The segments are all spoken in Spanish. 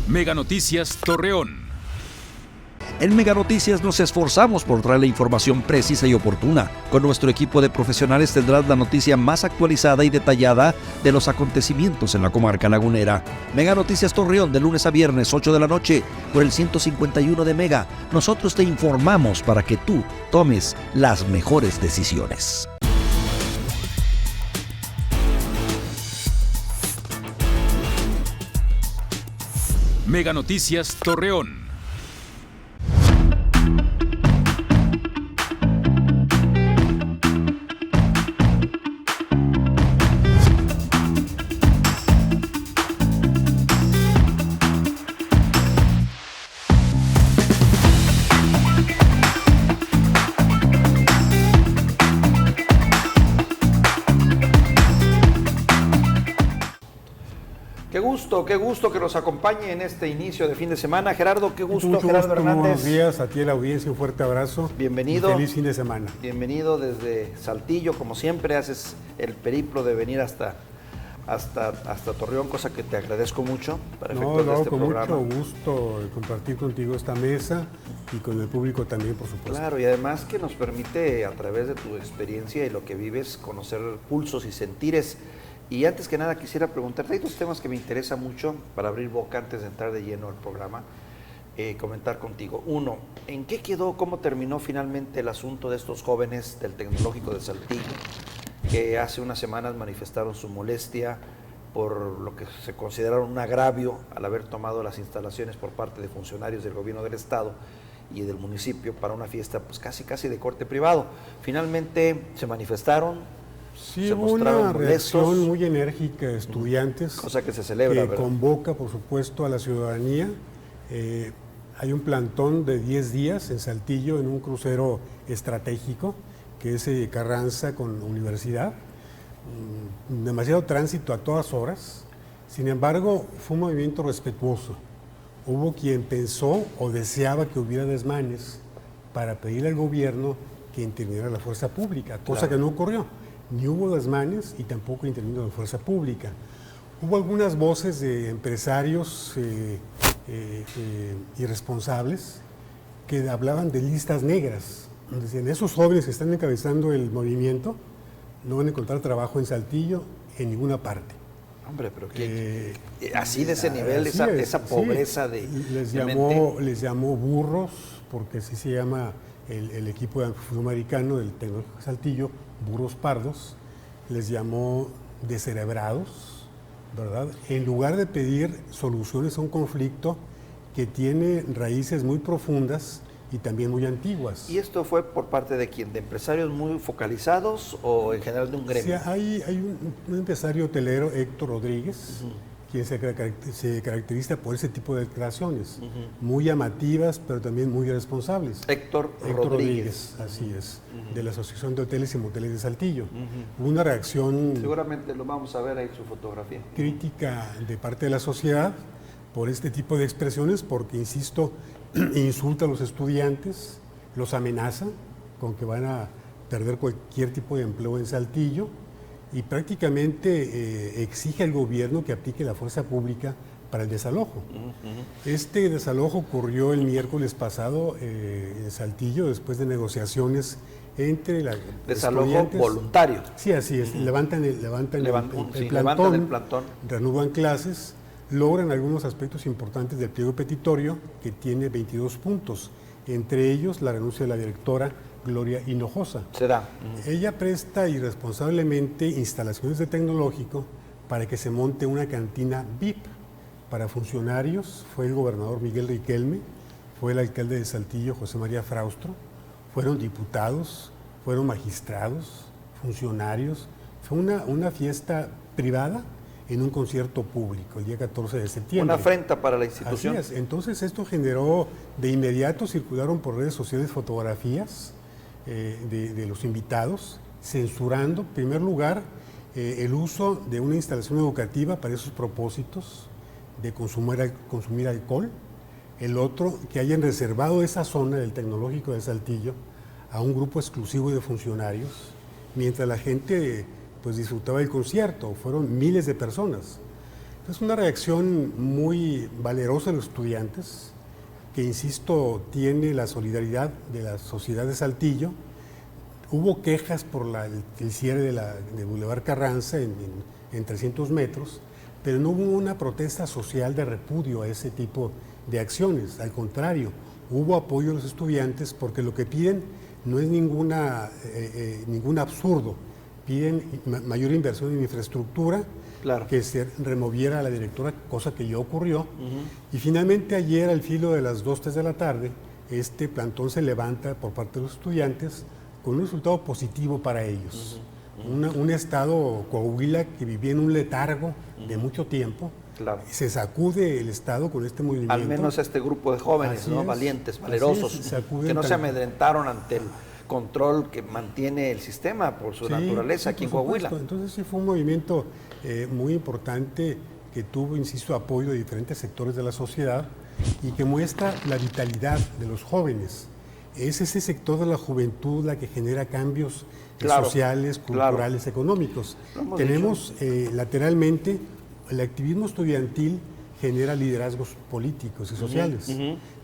Mega Noticias Torreón. En Mega Noticias nos esforzamos por traer la información precisa y oportuna. Con nuestro equipo de profesionales tendrás la noticia más actualizada y detallada de los acontecimientos en la comarca lagunera. Mega Noticias Torreón, de lunes a viernes, 8 de la noche, por el 151 de Mega. Nosotros te informamos para que tú tomes las mejores decisiones. Mega Noticias Torreón. Qué gusto que nos acompañe en este inicio de fin de semana. Gerardo, qué gusto, Gerardo Hernández. Buenos días a ti, a la audiencia, un fuerte abrazo. Bienvenido. Feliz fin de semana. Bienvenido desde Saltillo, como siempre, haces el periplo de venir hasta Torreón, cosa que te agradezco mucho para efectos de este programa. Con mucho gusto compartir contigo esta mesa y con el público también, por supuesto. Claro, y además que nos permite, a través de tu experiencia y lo que vives, conocer pulsos y sentires. Y antes que nada quisiera preguntarte, hay dos temas que me interesan mucho para abrir boca antes de entrar de lleno al programa, comentar contigo. Uno, ¿en qué quedó, cómo terminó finalmente el asunto de estos jóvenes del Tecnológico de Saltillo, que hace unas semanas manifestaron su molestia por lo que se consideraron un agravio al haber tomado las instalaciones por parte de funcionarios del gobierno del estado y del municipio para una fiesta pues casi de corte privado? Finalmente se manifestaron. Sí, hubo una reacción muy enérgica de estudiantes, cosa que se celebra, que ¿verdad? Convoca, por supuesto, a la ciudadanía. Hay un plantón de 10 días en Saltillo, en un crucero estratégico, que es Carranza con Universidad. Demasiado tránsito a todas horas. Sin embargo, fue un movimiento respetuoso. Hubo quien pensó o deseaba que hubiera desmanes para pedirle al gobierno que interviniera la fuerza pública, cosa que no ocurrió. Ni hubo desmanes y tampoco intervino la fuerza pública. Hubo algunas voces de empresarios irresponsables que hablaban de listas negras. Decían, esos jóvenes que están encabezando el movimiento no van a encontrar trabajo en Saltillo en ninguna parte. Hombre, pero así de ese nivel, esa pobreza de les llamó burros, porque así se llama el equipo de fútbol americano del Tecnológico de Saltillo, burros pardos, les llamó descerebrados, ¿verdad? En lugar de pedir soluciones a un conflicto que tiene raíces muy profundas y también muy antiguas. ¿Y esto fue por parte de quién? ¿De empresarios muy focalizados o en general de un gremio? Sí, hay un empresario hotelero, Héctor Rodríguez, quien se caracteriza por ese tipo de declaraciones, muy llamativas, pero también muy irresponsables. Héctor Rodríguez, así es, de la Asociación de Hoteles y Moteles de Saltillo. Hubo una reacción... Seguramente lo vamos a ver ahí su fotografía. Crítica de parte de la sociedad por este tipo de expresiones, porque, insisto, insulta a los estudiantes, los amenaza con que van a perder cualquier tipo de empleo en Saltillo, y prácticamente exige al gobierno que aplique la fuerza pública para el desalojo. Este desalojo ocurrió el miércoles pasado en Saltillo, después de negociaciones entre la desalojo voluntario. Sí, así es. Levantan el plantón, reanudan clases, logran algunos aspectos importantes del pliego petitorio, que tiene 22 puntos, entre ellos la renuncia de la directora Gloria Hinojosa. Ella presta irresponsablemente instalaciones de Tecnológico para que se monte una cantina VIP para funcionarios. Fue el gobernador Miguel Riquelme, fue el alcalde de Saltillo, José María Fraustro, fueron diputados, fueron magistrados, funcionarios. Fue una fiesta privada en un concierto público el día 14 de septiembre. Una afrenta para la institución. Así es. Entonces esto generó, de inmediato circularon por redes sociales fotografías de los invitados, censurando, en primer lugar, el uso de una instalación educativa para esos propósitos de consumir alcohol. El otro, que hayan reservado esa zona del Tecnológico de Saltillo a un grupo exclusivo de funcionarios, mientras la gente pues disfrutaba del concierto. Fueron miles de personas. Es una reacción muy valerosa de los estudiantes, que, insisto, tiene la solidaridad de la sociedad de Saltillo. Hubo quejas por el cierre de Boulevard Carranza en 300 metros, pero no hubo una protesta social de repudio a ese tipo de acciones. Al contrario, hubo apoyo a los estudiantes porque lo que piden no es ningún absurdo. Piden mayor inversión en infraestructura, claro, que se removiera a la directora, cosa que ya ocurrió. Y finalmente ayer, al filo de las 2, 3 de la tarde, este plantón se levanta por parte de los estudiantes con un resultado positivo para ellos. Un estado, Coahuila, que vivía en un letargo de mucho tiempo. Claro. Se sacude el Estado con este movimiento. Al menos este grupo de jóvenes, ¿no? Valientes, valerosos, que no se amedrentaron ante el control que mantiene el sistema por su naturaleza aquí en Coahuila. Entonces sí fue un movimiento muy importante que tuvo, insisto, apoyo de diferentes sectores de la sociedad y que muestra la vitalidad de los jóvenes. Es ese sector de la juventud la que genera cambios sociales, culturales, económicos. Tenemos lateralmente el activismo estudiantil genera liderazgos políticos y sociales.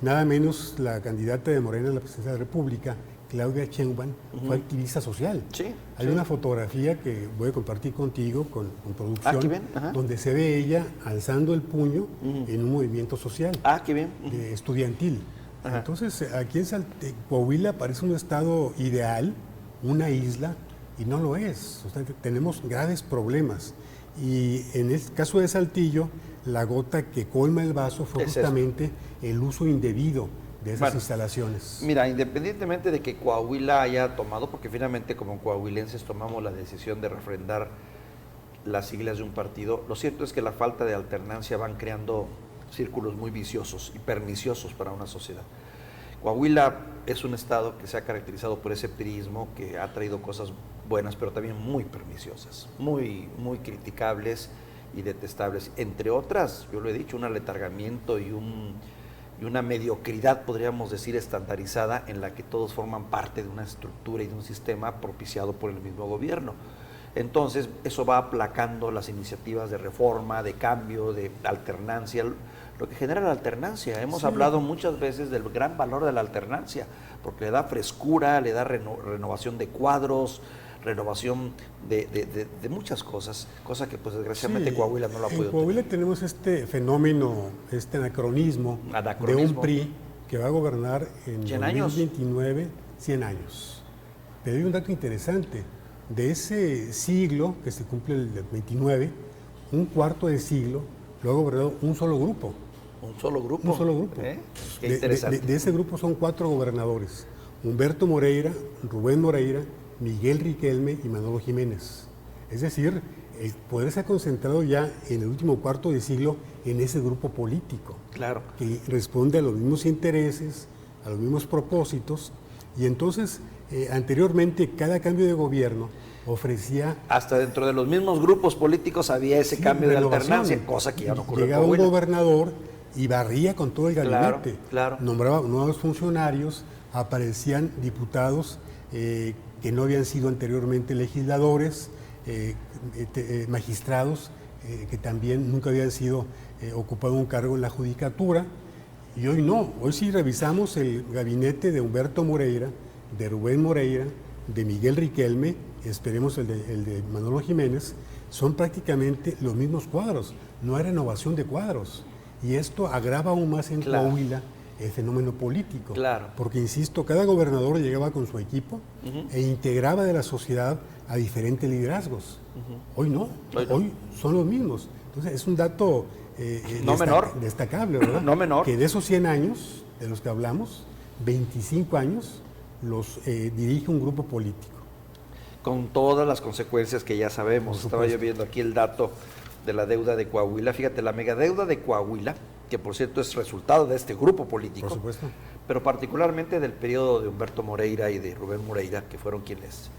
Nada menos la candidata de Morena a la presidencia de la República, Claudia Sheinbaum, fue activista social. Hay una fotografía que voy a compartir contigo con producción, donde se ve ella alzando el puño en un movimiento social estudiantil. Entonces, aquí en Coahuila parece un estado ideal, una isla, y no lo es. O sea, tenemos graves problemas. Y en el caso de Saltillo, la gota que colma el vaso fue justamente el uso indebido de esas instalaciones. Mira, independientemente de que Coahuila haya tomado, porque finalmente como coahuilenses tomamos la decisión de refrendar las siglas de un partido, lo cierto es que la falta de alternancia van creando círculos muy viciosos y perniciosos para una sociedad. Coahuila es un estado que se ha caracterizado por ese priismo, que ha traído cosas buenas, pero también muy perniciosas, muy criticables y detestables. Entre otras, yo lo he dicho, un aletargamiento y una mediocridad, podríamos decir, estandarizada, en la que todos forman parte de una estructura y de un sistema propiciado por el mismo gobierno. Entonces, eso va aplacando las iniciativas de reforma, de cambio, de alternancia, lo que genera la alternancia. Hemos hablado muchas veces del gran valor de la alternancia, porque le da frescura, le da renovación de cuadros, renovación de muchas cosas, cosa que pues desgraciadamente Coahuila no lo ha podido tener. En Coahuila tenemos este fenómeno, este anacronismo de un PRI que va a gobernar en 2029, 100 años. Pero hay un dato interesante. De ese siglo, que se cumple el 29, un cuarto de siglo lo ha gobernado un solo grupo. ¿Un solo grupo? Un solo grupo. Qué interesante. De ese grupo son 4 gobernadores: Humberto Moreira, Rubén Moreira, Miguel Riquelme y Manolo Jiménez. Es decir, el poder se ha concentrado ya en el último cuarto de siglo en ese grupo político. Claro. Que responde a los mismos intereses, a los mismos propósitos. Y entonces, anteriormente, cada cambio de gobierno ofrecía... Hasta dentro de los mismos grupos políticos había ese cambio de alternancia, cosa que ya no ocurre. Llegaba un gobernador y barría con todo el gabinete. Nombraba nuevos funcionarios, aparecían diputados que no habían sido anteriormente legisladores, magistrados que también nunca habían sido ocupado un cargo en la judicatura. Y hoy no, hoy sí revisamos el gabinete de Humberto Moreira, de Rubén Moreira, de Miguel Riquelme, esperemos el de Manolo Jiménez, son prácticamente los mismos cuadros, no hay renovación de cuadros. Y esto agrava aún más en Coahuila el fenómeno político. Porque, insisto, cada gobernador llegaba con su equipo e integraba de la sociedad a diferentes liderazgos. Hoy no, hoy son los mismos. Entonces es un dato destacable, ¿verdad? No menor. Que de esos 100 años de los que hablamos, 25 años los dirige un grupo político. Con todas las consecuencias que ya sabemos. Estaba yo viendo aquí el dato de la deuda de Coahuila. Fíjate, la megadeuda de Coahuila, que por cierto es resultado de este grupo político, por supuesto, pero particularmente del periodo de Humberto Moreira y de Rubén Moreira, que fueron quienes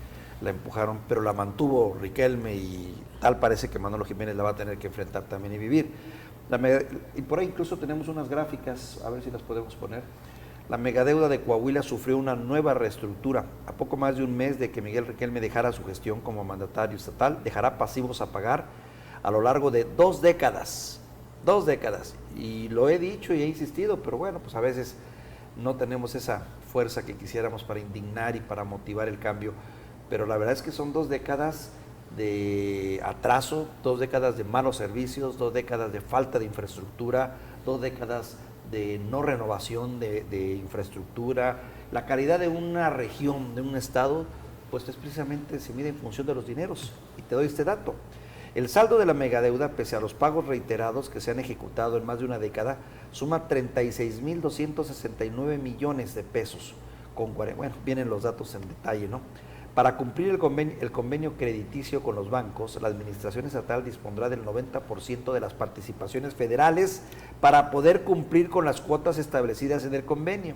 la empujaron, pero la mantuvo Riquelme y tal parece que Manolo Jiménez la va a tener que enfrentar también y vivir. Y por ahí incluso tenemos unas gráficas, a ver si las podemos poner. La megadeuda de Coahuila sufrió una nueva reestructura. A poco más de un mes de que Miguel Riquelme dejara su gestión como mandatario estatal, dejará pasivos a pagar a lo largo de 2 décadas. 2 décadas. Y lo he dicho y he insistido, pero bueno, pues a veces no tenemos esa fuerza que quisiéramos para indignar y para motivar el cambio. Pero la verdad es que son 2 décadas de atraso, 2 décadas de malos servicios, 2 décadas de falta de infraestructura, 2 décadas de no renovación de infraestructura. La calidad de una región, de un estado, pues es precisamente se mide en función de los dineros. Y te doy este dato. El saldo de la megadeuda, pese a los pagos reiterados que se han ejecutado en más de una década, suma 36.269 millones de pesos. Bueno, vienen los datos en detalle, ¿no? Para cumplir el convenio crediticio con los bancos, la Administración Estatal dispondrá del 90% de las participaciones federales para poder cumplir con las cuotas establecidas en el convenio.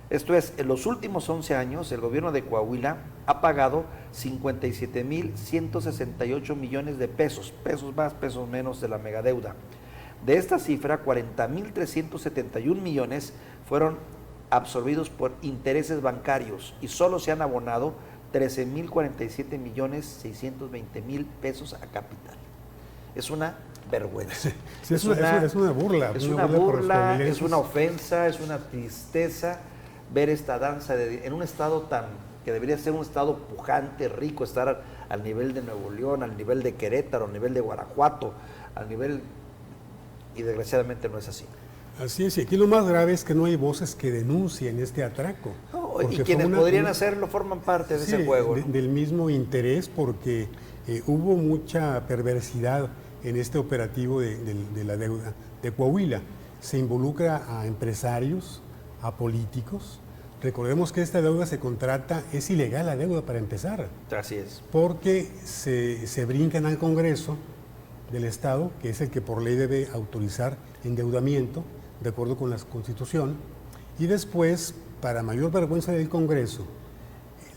Esto es, en los últimos 11 años, el gobierno de Coahuila ha pagado 57.168 millones de pesos, pesos más, pesos menos de la megadeuda. De esta cifra, 40.371 millones fueron absorbidos por intereses bancarios y solo se han abonado 13.047.620.000 pesos a capital. Es una vergüenza. Sí, es una burla. Es una burla, es una ofensa, es una tristeza ver esta danza en un estado que debería ser un estado pujante, rico, estar al nivel de Nuevo León, al nivel de Querétaro, al nivel de Guanajuato, y desgraciadamente no es así. Así es, y aquí lo más grave es que no hay voces que denuncien este atraco. No, y quienes podrían hacerlo forman parte de ese juego, ¿no? Del mismo interés, porque hubo mucha perversidad en este operativo de la deuda de Coahuila. Se involucra a empresarios, a políticos. Recordemos que esta deuda se contrata, es ilegal la deuda para empezar. Así es. Porque se brincan al Congreso del Estado, que es el que por ley debe autorizar endeudamiento, de acuerdo con la Constitución, y después, para mayor vergüenza del Congreso,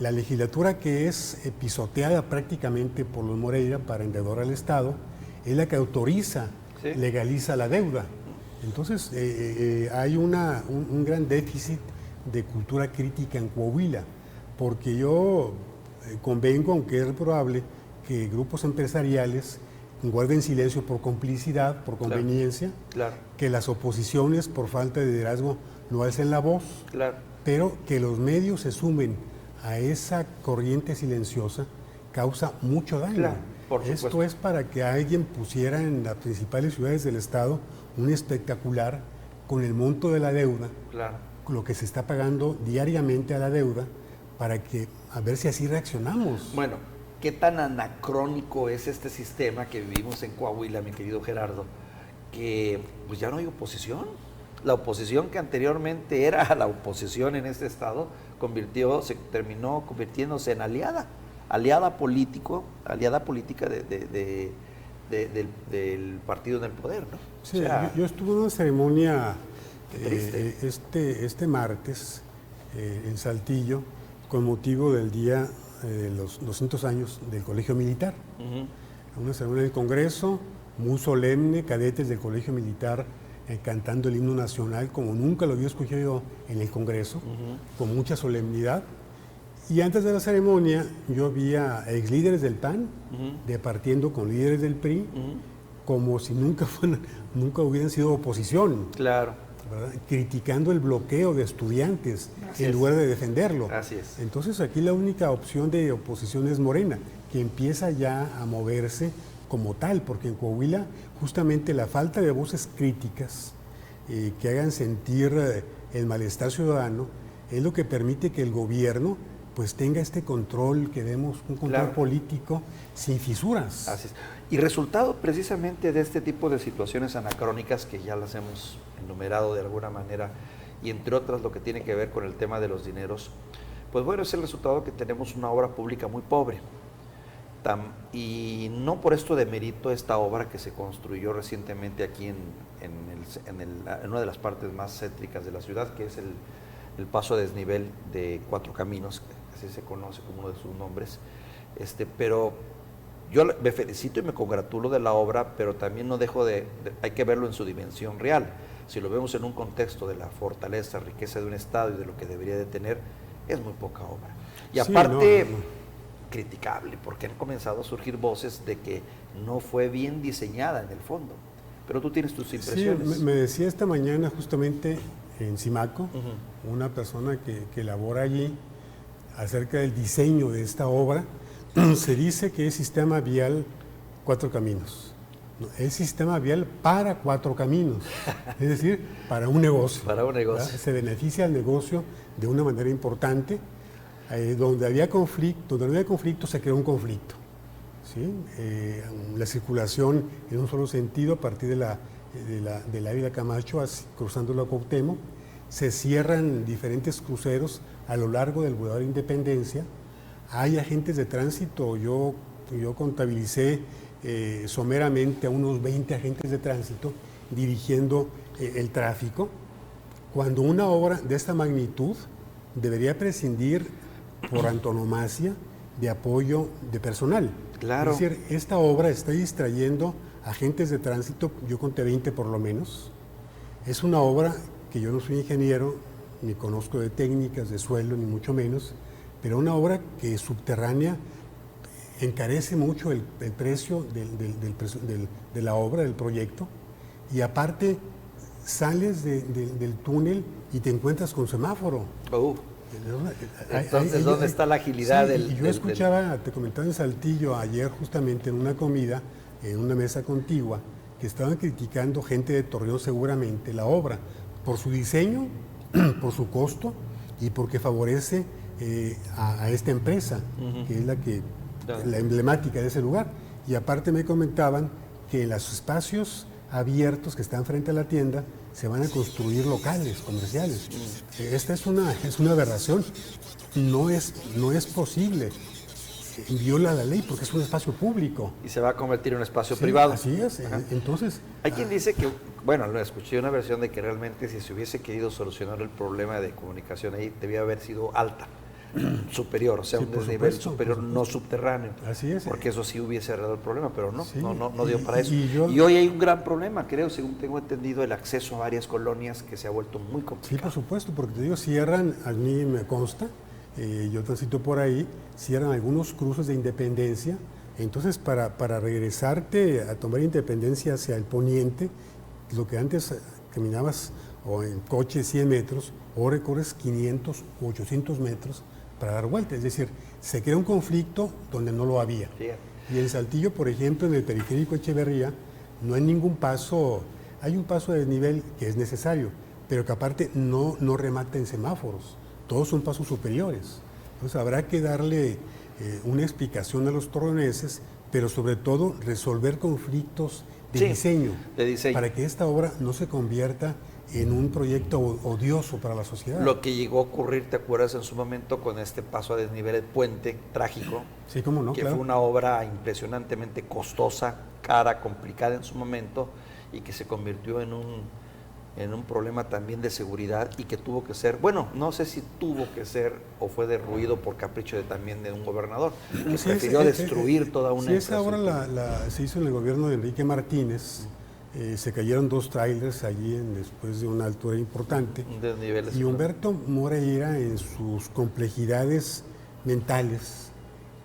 la legislatura que es pisoteada prácticamente por los Moreira para endeudar al Estado, es la que autoriza, legaliza la deuda. Entonces, hay un gran déficit de cultura crítica en Coahuila, porque yo convengo, aunque es probable, que grupos empresariales guarden silencio por complicidad, por conveniencia, que las oposiciones por falta de liderazgo no alcen la voz, pero que los medios se sumen a esa corriente silenciosa causa mucho daño. Esto es para que alguien pusiera en las principales ciudades del estado un espectacular con el monto de la deuda, lo que se está pagando diariamente a la deuda, para que a ver si así reaccionamos. Bueno, ¿qué tan anacrónico es este sistema que vivimos en Coahuila, mi querido Gerardo? Que pues ya no hay oposición. La oposición que anteriormente era la oposición en este estado se terminó convirtiéndose en aliada política del partido en el poder, ¿no? Sí, o sea, yo estuve en una ceremonia este martes en Saltillo con motivo del día de los 200 años del Colegio Militar. Una ceremonia del Congreso muy solemne, cadetes del Colegio Militar cantando el himno nacional como nunca lo había escuchado en el Congreso, con mucha solemnidad. Y antes de la ceremonia yo vi a ex líderes del PAN departiendo con líderes del PRI como si nunca hubieran sido oposición. Claro. ¿Verdad? Criticando el bloqueo de estudiantes en lugar de defenderlo. Así es. Entonces aquí la única opción de oposición es Morena, que empieza ya a moverse como tal, porque en Coahuila justamente la falta de voces críticas que hagan sentir el malestar ciudadano es lo que permite que el gobierno pues tenga este control, que vemos un control político sin fisuras. Así es. Y resultado precisamente de este tipo de situaciones anacrónicas que ya las hemos enumerado de alguna manera, y entre otras lo que tiene que ver con el tema de los dineros, pues bueno, es el resultado que tenemos una obra pública muy pobre. Y no por esto de mérito esta obra que se construyó recientemente aquí en una de las partes más céntricas de la ciudad, que es el paso a desnivel de Cuatro Caminos, así se conoce como uno de sus nombres, pero yo me felicito y me congratulo de la obra, pero también no dejo hay que verlo en su dimensión real. Si lo vemos en un contexto de la fortaleza, riqueza de un estado y de lo que debería de tener, es muy poca obra. Y aparte, criticable, porque han comenzado a surgir voces de que no fue bien diseñada en el fondo. Pero tú tienes tus impresiones. Sí, me decía esta mañana justamente en Simaco, una persona que labora allí, acerca del diseño de esta obra. Se dice que es sistema vial 4 caminos. No, es sistema vial para 4 caminos, es decir, para un negocio. Para un negocio. ¿Verdad? Se beneficia al negocio de una manera importante. Donde había conflicto, se creó un conflicto. ¿Sí? La circulación en un solo sentido a partir de la Ávila Camacho cruzando la Cuauhtémoc, se cierran diferentes cruceros a lo largo del Boulevard Independencia. Hay agentes de tránsito, yo contabilicé someramente a unos 20 agentes de tránsito dirigiendo el tráfico, cuando una obra de esta magnitud debería prescindir por antonomasia de apoyo de personal. Claro. Es decir, esta obra está distrayendo agentes de tránsito, yo conté 20 por lo menos. Es una obra que yo no soy ingeniero, ni conozco de técnicas de suelo, ni mucho menos, pero una obra que subterránea encarece mucho el precio de la obra, del proyecto, y aparte sales del túnel y te encuentras con semáforo. Entonces, ¿dónde está la agilidad del...? Yo escuchaba, te comentaba en Saltillo ayer justamente en una comida, en una mesa contigua, que estaban criticando gente de Torreón seguramente la obra, por su diseño, por su costo y porque favorece a esta empresa, que es la emblemática de ese lugar. Y aparte me comentaban que en los espacios abiertos que están frente a la tienda se van a construir locales comerciales. Esta es una aberración. No es posible. Viola la ley porque es un espacio público. Y se va a convertir en un espacio privado. Así es. Ajá. Entonces... Hay quien dice que, bueno, escuché una versión de que realmente si se hubiese querido solucionar el problema de comunicación ahí, debía haber sido alta, superior, o sea, un desnivel superior, no subterráneo. Así es. Porque eso sí hubiese arreglado el problema, pero no, sí. no dio para eso. Y hoy hay un gran problema, creo, según tengo entendido, el acceso a varias colonias que se ha vuelto muy complicado. Sí, por supuesto, porque te digo, cierran, a mí me consta, yo transito por ahí, cierran algunos cruces de Independencia. Entonces, para regresarte a tomar Independencia hacia el poniente, lo que antes caminabas o en coche 100 metros, o recorres 500 o 800 metros para dar vuelta. Es decir, se crea un conflicto donde no lo había. Sí. Y en Saltillo, por ejemplo, en el periférico Echeverría, no hay ningún paso, hay un paso de desnivel que es necesario, pero que aparte no remata en semáforos. Todos son pasos superiores. Entonces habrá que darle una explicación a los torreoneses, pero sobre todo resolver conflictos de diseño, para que esta obra no se convierta en un proyecto odioso para la sociedad. Lo que llegó a ocurrir, ¿te acuerdas en su momento con este paso a desnivel, el puente trágico? Sí, cómo no, que claro. Fue una obra impresionantemente costosa, cara, complicada en su momento, y que se convirtió en un problema también de seguridad y que tuvo que ser, bueno, no sé si tuvo que ser o fue derruido por capricho también de un gobernador, que prefirió destruir toda una infraestructura. Esa obra se hizo en el gobierno de Enrique Martínez, se cayeron 2 trailers allí después de una altura importante, y Humberto Moreira, en sus complejidades mentales,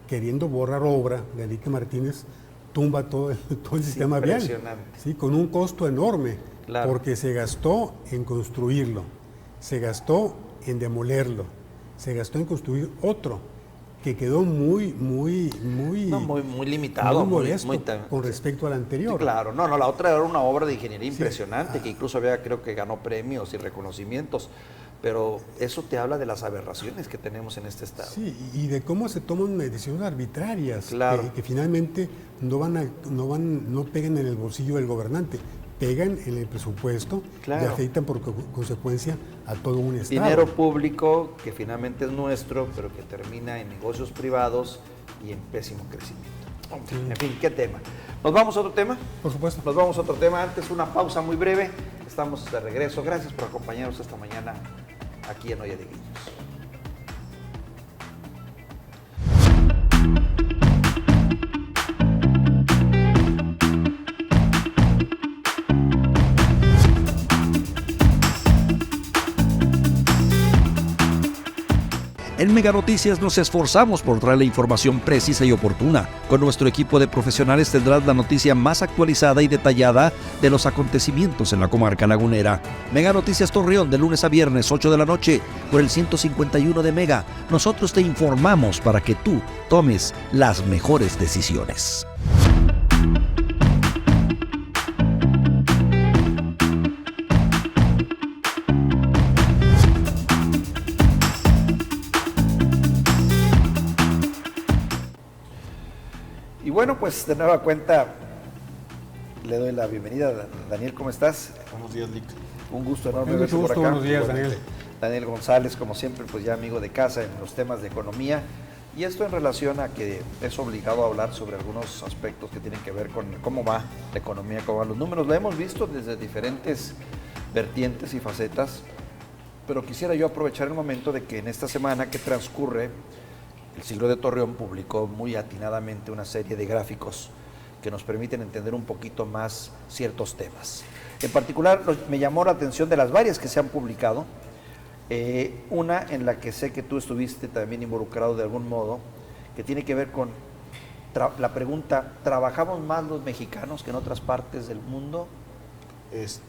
queriendo borrar obra de Enrique Martínez, tumba todo el sistema vial, ¿sí? Con un costo enorme. Claro. Porque se gastó en construirlo, se gastó en demolerlo, se gastó en construir otro que quedó muy limitado, muy molesto con respecto al anterior. Sí, claro, la otra era una obra de ingeniería impresionante, que incluso creo que ganó premios y reconocimientos, pero eso te habla de las aberraciones que tenemos en este estado. Sí, y de cómo se toman decisiones arbitrarias, claro, que finalmente no pegan en el bolsillo del gobernante, pegan en el presupuesto, claro, y afectan por consecuencia a todo un estado. Dinero público que finalmente es nuestro, pero que termina en negocios privados y en pésimo crecimiento. Sí. En fin, ¿qué tema? ¿Nos vamos a otro tema? Por supuesto. Nos vamos a otro tema. Antes, una pausa muy breve. Estamos de regreso. Gracias por acompañarnos esta mañana aquí en Olla de Grillos. En Mega Noticias nos esforzamos por traer la información precisa y oportuna. Con nuestro equipo de profesionales tendrás la noticia más actualizada y detallada de los acontecimientos en la comarca lagunera. Mega Noticias Torreón, de lunes a viernes, 8 de la noche, por el 151 de Mega. Nosotros te informamos para que tú tomes las mejores decisiones. Y bueno, pues de nueva cuenta le doy la bienvenida. Daniel, ¿cómo estás? Buenos días, Lic. Un gusto enorme verte por acá. Buenos días, Daniel. Daniel González, como siempre, pues ya amigo de casa en los temas de economía. Y esto en relación a que es obligado a hablar sobre algunos aspectos que tienen que ver con cómo va la economía, cómo van los números. Lo hemos visto desde diferentes vertientes y facetas, pero quisiera yo aprovechar el momento de que en esta semana que transcurre, el Siglo de Torreón publicó muy atinadamente una serie de gráficos que nos permiten entender un poquito más ciertos temas. En particular, me llamó la atención de las varias que se han publicado, una en la que sé que tú estuviste también involucrado de algún modo, que tiene que ver con la pregunta, ¿trabajamos más los mexicanos que en otras partes del mundo? Es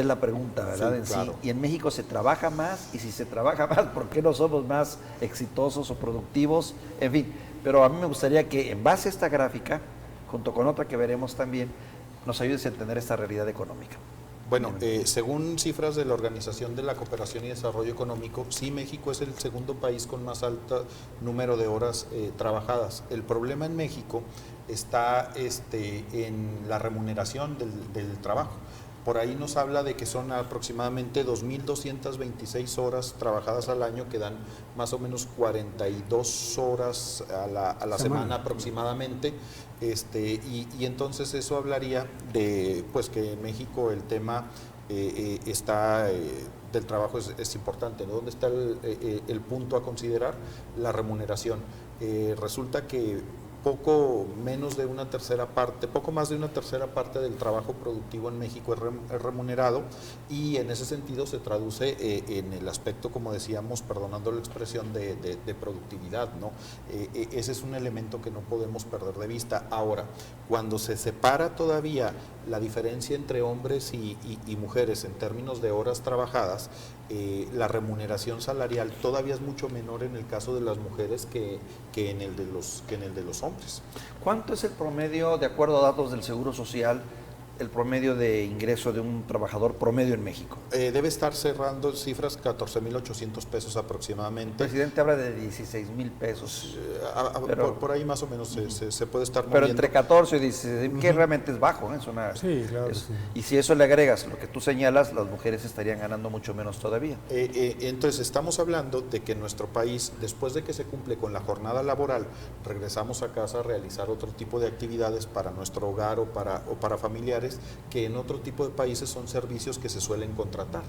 la pregunta, ¿verdad? Sí, claro. Sí. Y en México se trabaja más, y si se trabaja más, ¿por qué no somos más exitosos o productivos? En fin, pero a mí me gustaría que en base a esta gráfica, junto con otra que veremos también, nos ayudes a entender esta realidad económica. Bueno, según cifras de la Organización de la Cooperación y Desarrollo Económico, sí, México es el segundo país con más alto número de horas trabajadas. El problema en México está en la remuneración del trabajo. Por ahí nos habla de que son aproximadamente 2.226 horas trabajadas al año, que dan más o menos 42 horas a la semana aproximadamente. Y entonces eso hablaría de pues que en México el tema del trabajo es importante, ¿no? ¿Dónde está el punto a considerar? La remuneración. Resulta que poco más de una tercera parte del trabajo productivo en México es remunerado, y en ese sentido se traduce en el aspecto, como decíamos, perdonando la expresión, de productividad, ¿no? Ese es un elemento que no podemos perder de vista. Ahora, cuando se separa todavía la diferencia entre hombres y mujeres en términos de horas trabajadas, la remuneración salarial todavía es mucho menor en el caso de las mujeres que en el de los hombres. ¿Cuánto es el promedio, de acuerdo a datos del Seguro Social, el promedio de ingreso de un trabajador promedio en México? Debe estar cerrando cifras 14,800 pesos aproximadamente. El presidente habla de 16,000 pesos. Por ahí más o menos se puede estar moviendo. Pero entre 14 y 16, que realmente es bajo, ¿eh? Sí, claro. Sí. Y si eso le agregas lo que tú señalas, las mujeres estarían ganando mucho menos todavía. Entonces estamos hablando de que en nuestro país, después de que se cumple con la jornada laboral, regresamos a casa a realizar otro tipo de actividades para nuestro hogar o para familiares, que en otro tipo de países son servicios que se suelen contratar.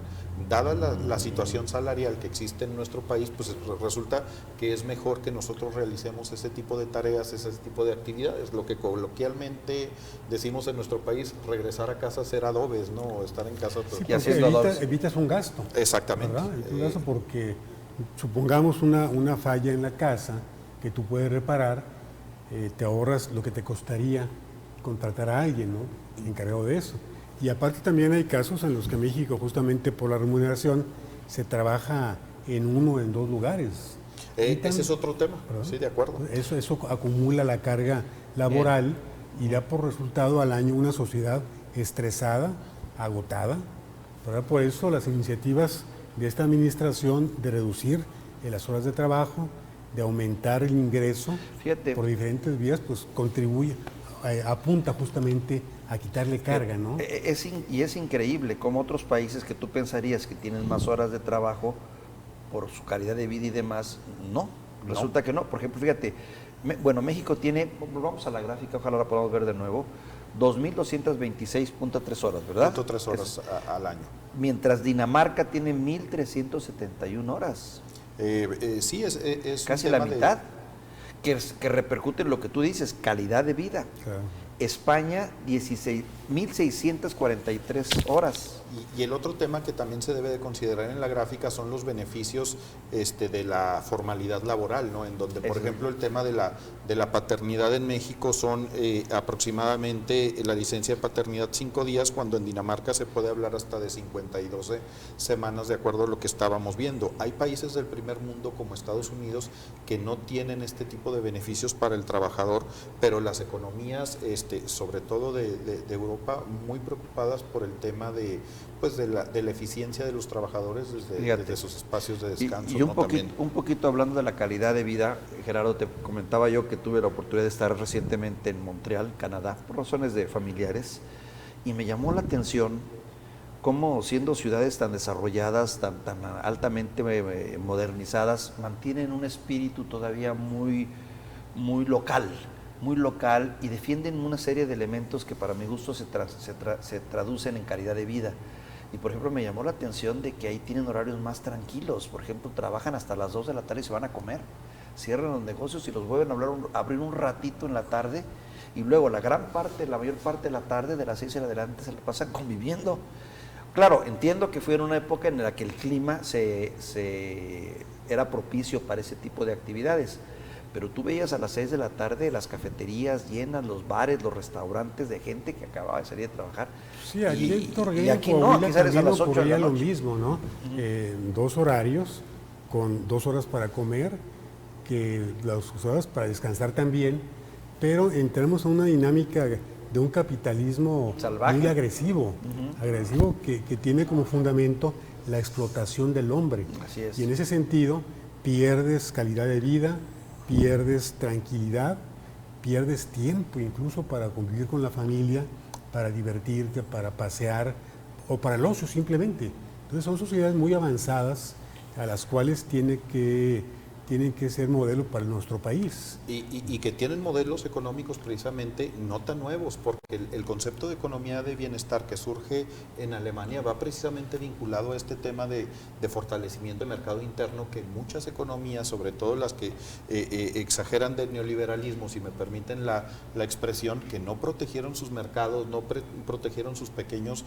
Dada la situación salarial que existe en nuestro país, pues resulta que es mejor que nosotros realicemos ese tipo de tareas, ese tipo de actividades, lo que coloquialmente decimos en nuestro país, regresar a casa a hacer adobes, ¿no? O estar en casa. Sí, y haciendo evitas un gasto. Exactamente. Un gasto porque supongamos una falla en la casa que tú puedes reparar, te ahorras lo que te costaría contratar a alguien, ¿no?, encargado de eso. Y aparte también hay casos en los que México, justamente por la remuneración, se trabaja en uno o en dos lugares. Ese es otro tema, ¿verdad? Sí, de acuerdo. Eso acumula la carga laboral y da por resultado al año una sociedad estresada, agotada, ¿verdad? Por eso las iniciativas de esta administración de reducir las horas de trabajo, de aumentar el ingreso por diferentes vías, pues contribuye, apunta justamente a quitarle carga, ¿no? Y es increíble cómo otros países que tú pensarías que tienen más horas de trabajo por su calidad de vida y demás, resulta que no. Por ejemplo, fíjate, México tiene, vamos a la gráfica, ojalá la podamos ver de nuevo, 2.226.3 horas, ¿verdad? 3 horas al año. Mientras Dinamarca tiene 1.371 horas. Sí, es casi la mitad, que repercute en lo que tú dices, calidad de vida. Claro. España, 1.643 horas. Y el otro tema que también se debe de considerar en la gráfica son los beneficios de la formalidad laboral, ¿no? En donde, por ejemplo, el tema de la paternidad en México son aproximadamente la licencia de paternidad 5 días, cuando en Dinamarca se puede hablar hasta de 52 semanas, de acuerdo a lo que estábamos viendo. Hay países del primer mundo como Estados Unidos que no tienen este tipo de beneficios para el trabajador, pero las economías, sobre todo de Europa, muy preocupadas por el tema de la eficiencia de los trabajadores desde sus espacios de descanso. Y un poquito hablando de la calidad de vida, Gerardo, te comentaba yo que tuve la oportunidad de estar recientemente en Montreal, Canadá, por razones de familiares, y me llamó la atención cómo, siendo ciudades tan desarrolladas, tan altamente modernizadas, mantienen un espíritu todavía muy local, y defienden una serie de elementos que para mi gusto se traducen en calidad de vida. Y por ejemplo me llamó la atención de que ahí tienen horarios más tranquilos. Por ejemplo, trabajan hasta las 2 de la tarde y se van a comer. Cierran los negocios y los vuelven a abrir un ratito en la tarde, y luego la mayor parte de la tarde, de las 6 en adelante, se la pasan conviviendo. Claro, entiendo que fue en una época en la que el clima era propicio para ese tipo de actividades, pero tú veías a las 6 de la tarde las cafeterías llenas, los bares, los restaurantes de gente que acababa de salir de trabajar. Sí, aquí aquí no, aquí sales a las 8 de la lo noche. mismo, ¿no? 2 horarios, con 2 horas para comer, que las 2 horas para descansar también, pero entramos en una dinámica de un capitalismo salvaje, muy agresivo, que tiene como fundamento la explotación del hombre. Así es. Y en ese sentido pierdes calidad de vida, pierdes tranquilidad, pierdes tiempo incluso para convivir con la familia, para divertirte, para pasear o para el ocio simplemente. Entonces son sociedades muy avanzadas a las cuales tienen que ser modelo para nuestro país. Y que tienen modelos económicos precisamente no tan nuevos, porque el concepto de economía de bienestar que surge en Alemania va precisamente vinculado a este tema de fortalecimiento del mercado interno, que muchas economías, sobre todo las que exageran del neoliberalismo, si me permiten la expresión, que no protegieron sus mercados, no protegieron sus pequeños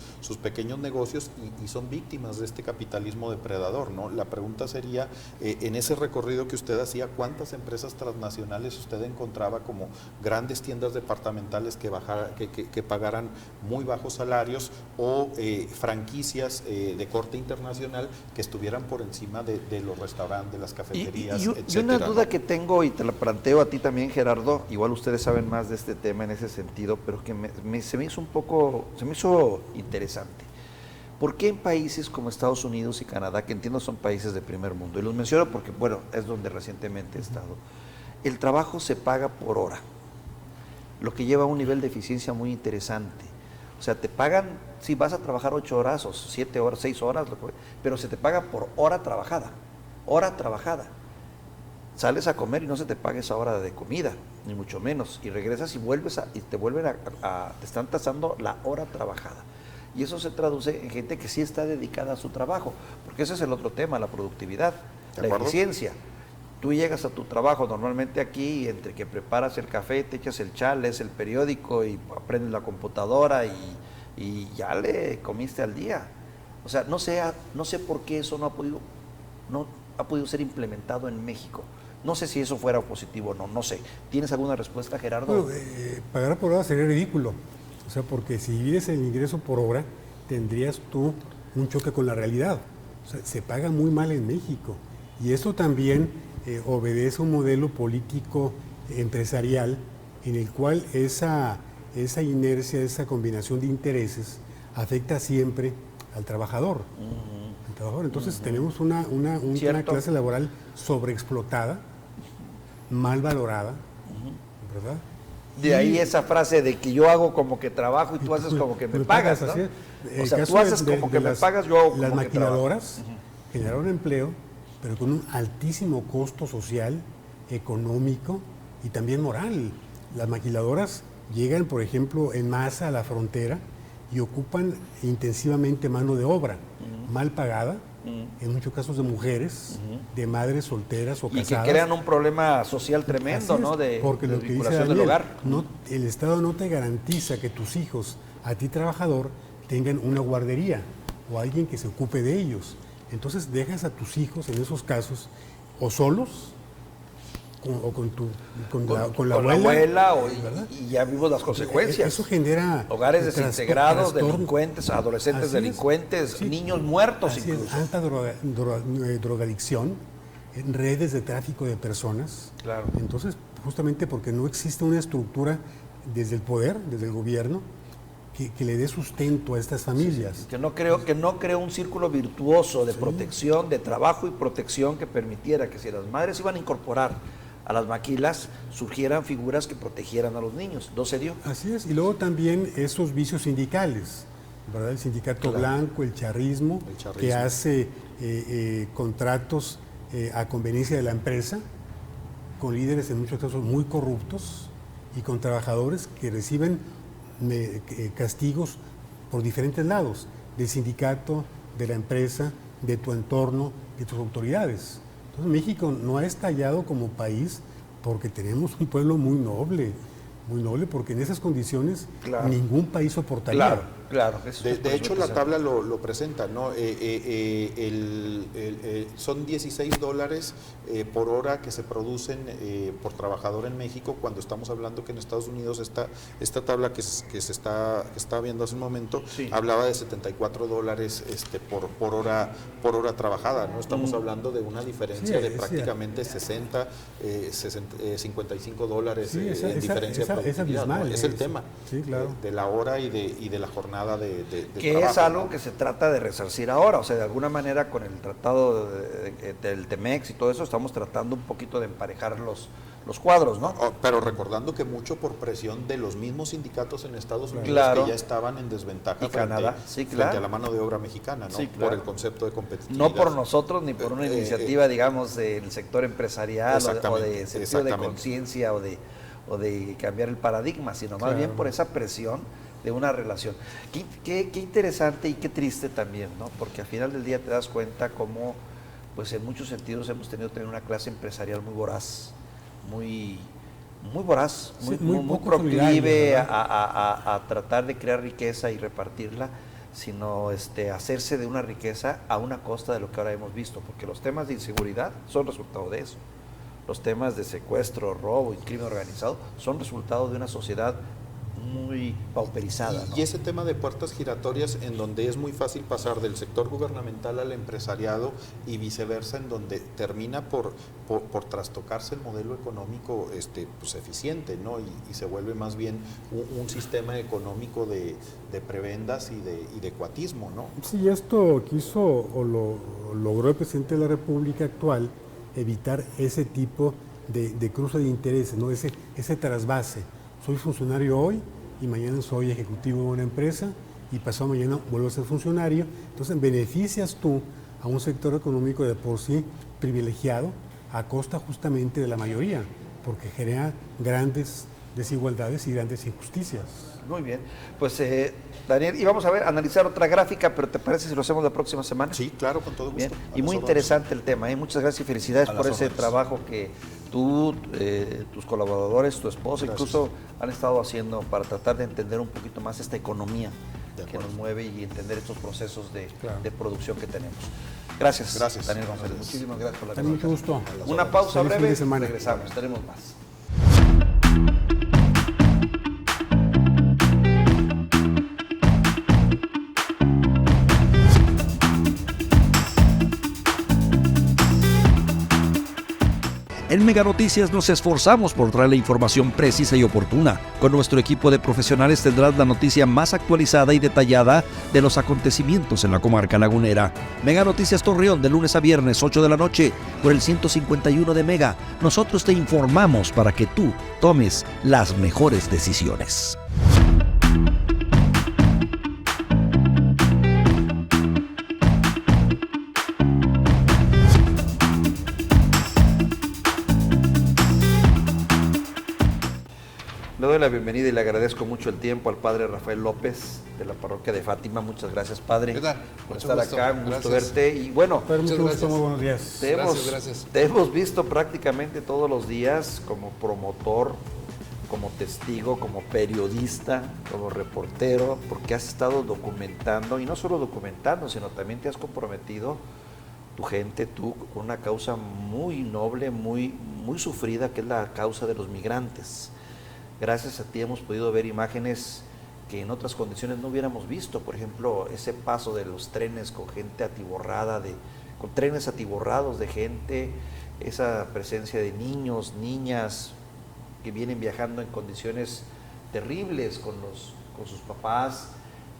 negocios y son víctimas de este capitalismo depredador, ¿no? La pregunta sería, en ese recorrido que usted hacía, ¿cuántas empresas transnacionales usted encontraba como grandes tiendas departamentales que pagaran muy bajos salarios, o franquicias de corte internacional que estuvieran por encima de los restaurantes, de las cafeterías, etcétera? Y una duda que tengo, y te la planteo a ti también, Gerardo, igual ustedes saben más de este tema en ese sentido, pero que se me hizo interesante. ¿Por qué en países como Estados Unidos y Canadá, que entiendo son países de primer mundo, y los menciono porque, bueno, es donde recientemente he estado, el trabajo se paga por hora, lo que lleva a un nivel de eficiencia muy interesante? O sea, te pagan, si vas a trabajar 8 horas o 7 horas, 6 horas, pero se te paga por hora trabajada. Sales a comer y no se te paga esa hora de comida, ni mucho menos, y regresas y te están tasando la hora trabajada. Y eso se traduce en gente que sí está dedicada a su trabajo, porque ese es el otro tema, la productividad, la eficiencia. Tú llegas a tu trabajo normalmente aquí, entre que preparas el café, te echas el chal, lees el periódico y aprendes la computadora y ya le comiste al día. O sea, no sé por qué eso no ha podido ser implementado en México. No sé si eso fuera positivo o no, no sé. ¿Tienes alguna respuesta, Gerardo? Bueno, pagar por hora sería ridículo. O sea, porque si divides el ingreso por hora, tendrías tú un choque con la realidad. O sea, se paga muy mal en México. Y eso también obedece a un modelo político empresarial en el cual esa inercia, esa combinación de intereses afecta siempre al trabajador. Entonces tenemos una clase laboral sobreexplotada, mal valorada, ¿verdad? De ahí esa frase de que yo hago como que trabajo y tú haces como que me pagas, ¿no? O sea, tú haces como que me pagas, yo hago como que trabajo. Las maquiladoras generaron empleo, pero con un altísimo costo social, económico y también moral. Las maquiladoras llegan, por ejemplo, en masa a la frontera y ocupan intensivamente mano de obra, mal pagada, en muchos casos de mujeres, de madres solteras o casadas. Y que crean un problema social tremendo, ¿no? Porque lo que dice Daniel, del hogar. El Estado no te garantiza que tus hijos, a ti trabajador, tengan una guardería, o alguien que se ocupe de ellos. Entonces dejas a tus hijos en esos casos o solos o con la abuela y ya vimos las consecuencias. Eso genera hogares desintegrados, delincuentes, adolescentes delincuentes, niños muertos incluso. Alta drogadicción, redes de tráfico de personas. Claro. Entonces, justamente porque no existe una estructura desde el poder, desde el gobierno, que le dé sustento a estas familias. Sí, que no creo un círculo virtuoso de protección, de trabajo y protección que permitiera que si las madres iban a incorporar a las maquilas, surgieran figuras que protegieran a los niños. ¿No se dio? Así es. Y luego también esos vicios sindicales, ¿verdad? El sindicato blanco, el charrismo, que hace contratos a conveniencia de la empresa, con líderes en muchos casos muy corruptos y con trabajadores que reciben castigos por diferentes lados, del sindicato, de la empresa, de tu entorno, de tus autoridades. Entonces México no ha estallado como país porque tenemos un pueblo muy noble, porque en esas condiciones ningún país soportaría. Claro. De hecho, la tabla lo presenta, ¿no? Son $16 por hora que se producen por trabajador en México, cuando estamos hablando que en Estados Unidos esta tabla que se está viendo hace un momento, hablaba de $74 por hora trabajada, ¿no? Estamos hablando de una diferencia de prácticamente $60, $55 en diferencia de productividad, ¿no? Es el tema de la hora y de la jornada de que trabajo, es algo ¿no? que se trata de resarcir ahora, o sea, de alguna manera con el tratado del TEMEX y todo eso estamos tratando un poquito de emparejar los cuadros, ¿no? Pero recordando que mucho por presión de los mismos sindicatos en Estados Unidos que ya estaban en desventaja frente a la mano de obra mexicana, ¿no? Por el concepto de competitividad. No por nosotros ni por una iniciativa, digamos, del sector empresarial o de sentido de conciencia o de cambiar el paradigma, sino más bien por esa presión de una relación. Qué interesante y qué triste también, ¿no? Porque al final del día te das cuenta cómo, pues en muchos sentidos hemos tenido también una clase empresarial muy voraz, muy proclive a tratar de crear riqueza y repartirla, sino hacerse de una riqueza a una costa de lo que ahora hemos visto, porque los temas de inseguridad son resultado de eso. Los temas de secuestro, robo y crimen organizado son resultado de una sociedad muy pauperizada, ¿no? Y ese tema de puertas giratorias, en donde es muy fácil pasar del sector gubernamental al empresariado y viceversa, en donde termina por trastocarse el modelo económico pues eficiente, ¿no? Y se vuelve más bien un sistema económico de prebendas y de cuatismo, ¿no? Sí, esto quiso o lo logró el presidente de la República actual, evitar ese tipo de cruce de intereses, ¿no? Ese trasvase. Soy funcionario hoy y mañana soy ejecutivo de una empresa y pasado mañana vuelvo a ser funcionario. Entonces beneficias tú a un sector económico de por sí privilegiado a costa justamente de la mayoría, porque genera grandes desigualdades y grandes injusticias. Muy bien, pues Daniel, y vamos a analizar otra gráfica, pero ¿te parece si lo hacemos la próxima semana? Sí, claro, con todo gusto. Bien. Y muy interesante el tema, muchas gracias y felicidades por ese trabajo que tú, tus colaboradores, tu esposa, incluso han estado haciendo para tratar de entender un poquito más esta economía que nos mueve y entender estos procesos de producción que tenemos. Gracias, Daniel González. Muchísimas gracias por la conversación. Mucho gusto. Una pausa breve, regresamos, tenemos más. En Mega Noticias nos esforzamos por traer la información precisa y oportuna. Con nuestro equipo de profesionales tendrás la noticia más actualizada y detallada de los acontecimientos en la comarca lagunera. Mega Noticias Torreón, de lunes a viernes, 8 de la noche, por el 151 de Mega. Nosotros te informamos para que tú tomes las mejores decisiones. Le doy la bienvenida y le agradezco mucho el tiempo al padre Rafael López de la parroquia de Fátima. Muchas gracias, padre, por estar acá. Un gusto verte. Y bueno, mucho gusto, muy buenos días. Te hemos visto prácticamente todos los días como promotor, como testigo, como periodista, como reportero, porque has estado documentando, y no solo documentando, sino también te has comprometido, tu gente, tú, con una causa muy noble, muy sufrida, que es la causa de los migrantes. Gracias a ti hemos podido ver imágenes que en otras condiciones no hubiéramos visto. Por ejemplo, ese paso de los trenes con gente atiborrada, con trenes atiborrados de gente, esa presencia de niños, niñas que vienen viajando en condiciones terribles con sus papás,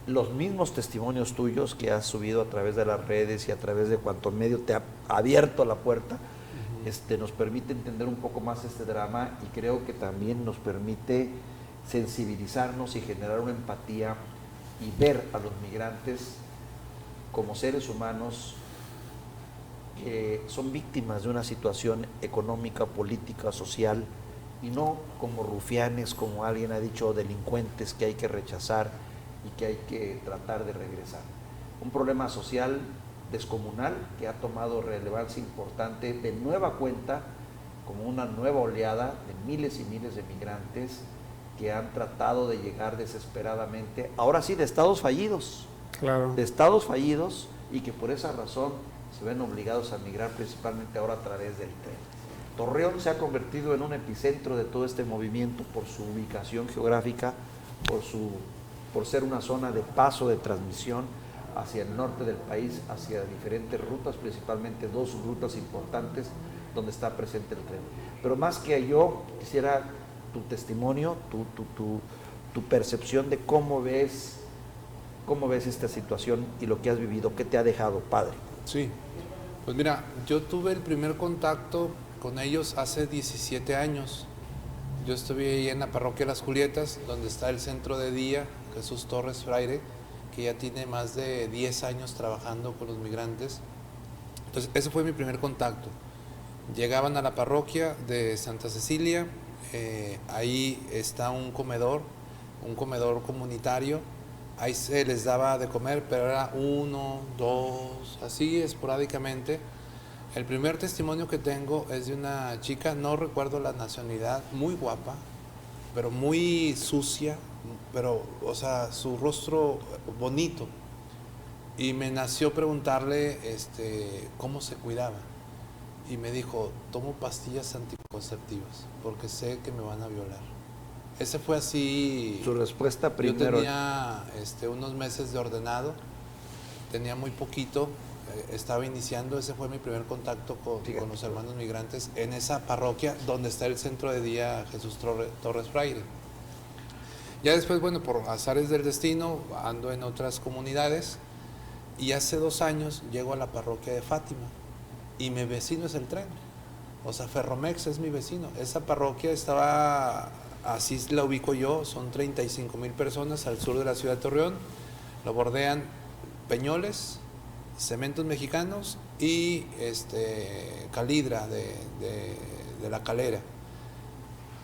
los mismos testimonios tuyos que has subido a través de las redes y a través de cuanto medio te ha abierto la puerta, nos permite entender un poco más este drama, y creo que también nos permite sensibilizarnos y generar una empatía y ver a los migrantes como seres humanos que son víctimas de una situación económica, política, social, y no como rufianes, como alguien ha dicho, delincuentes que hay que rechazar y que hay que tratar de regresar. Un problema social descomunal que ha tomado relevancia importante de nueva cuenta, como una nueva oleada de miles y miles de migrantes que han tratado de llegar desesperadamente, ahora sí, de estados fallidos, de estados fallidos, y que por esa razón se ven obligados a migrar principalmente ahora a través del tren. Torreón se ha convertido en un epicentro de todo este movimiento por su ubicación geográfica, por ser una zona de paso, de transmisión hacia el norte del país, hacia diferentes rutas, principalmente dos rutas importantes donde está presente el tren. Pero más que yo, quisiera tu testimonio, tu percepción de cómo ves esta situación y lo que has vivido, qué te ha dejado, padre. Sí, pues mira, yo tuve el primer contacto con ellos hace 17 años. Yo estuve ahí en la parroquia Las Julietas, donde está el centro de día Jesús Torres Fraire, que ya tiene más de 10 años trabajando con los migrantes. Entonces, ese fue mi primer contacto. Llegaban a la parroquia de Santa Cecilia, ahí está un comedor comunitario, ahí se les daba de comer, pero era 1, 2, así esporádicamente. El primer testimonio que tengo es de una chica, no recuerdo la nacionalidad, muy guapa, pero muy sucia, pero, o sea, su rostro bonito. Y me nació preguntarle cómo se cuidaba. Y me dijo, tomo pastillas anticonceptivas porque sé que me van a violar. Ese fue así. Su respuesta primero. Yo tenía unos meses de ordenado, tenía muy poquito, estaba iniciando. Ese fue mi primer contacto con los hermanos migrantes en esa parroquia donde está el centro de día Jesús Torres Fraire. Ya después, bueno, por azares del destino, ando en otras comunidades, y hace 2 años llego a la parroquia de Fátima y mi vecino es el tren. O sea, Ferromex es mi vecino. Esa parroquia estaba, así la ubico yo, son 35,000 personas al sur de la ciudad de Torreón. Lo bordean Peñoles, Cementos Mexicanos y Calidra de La Calera.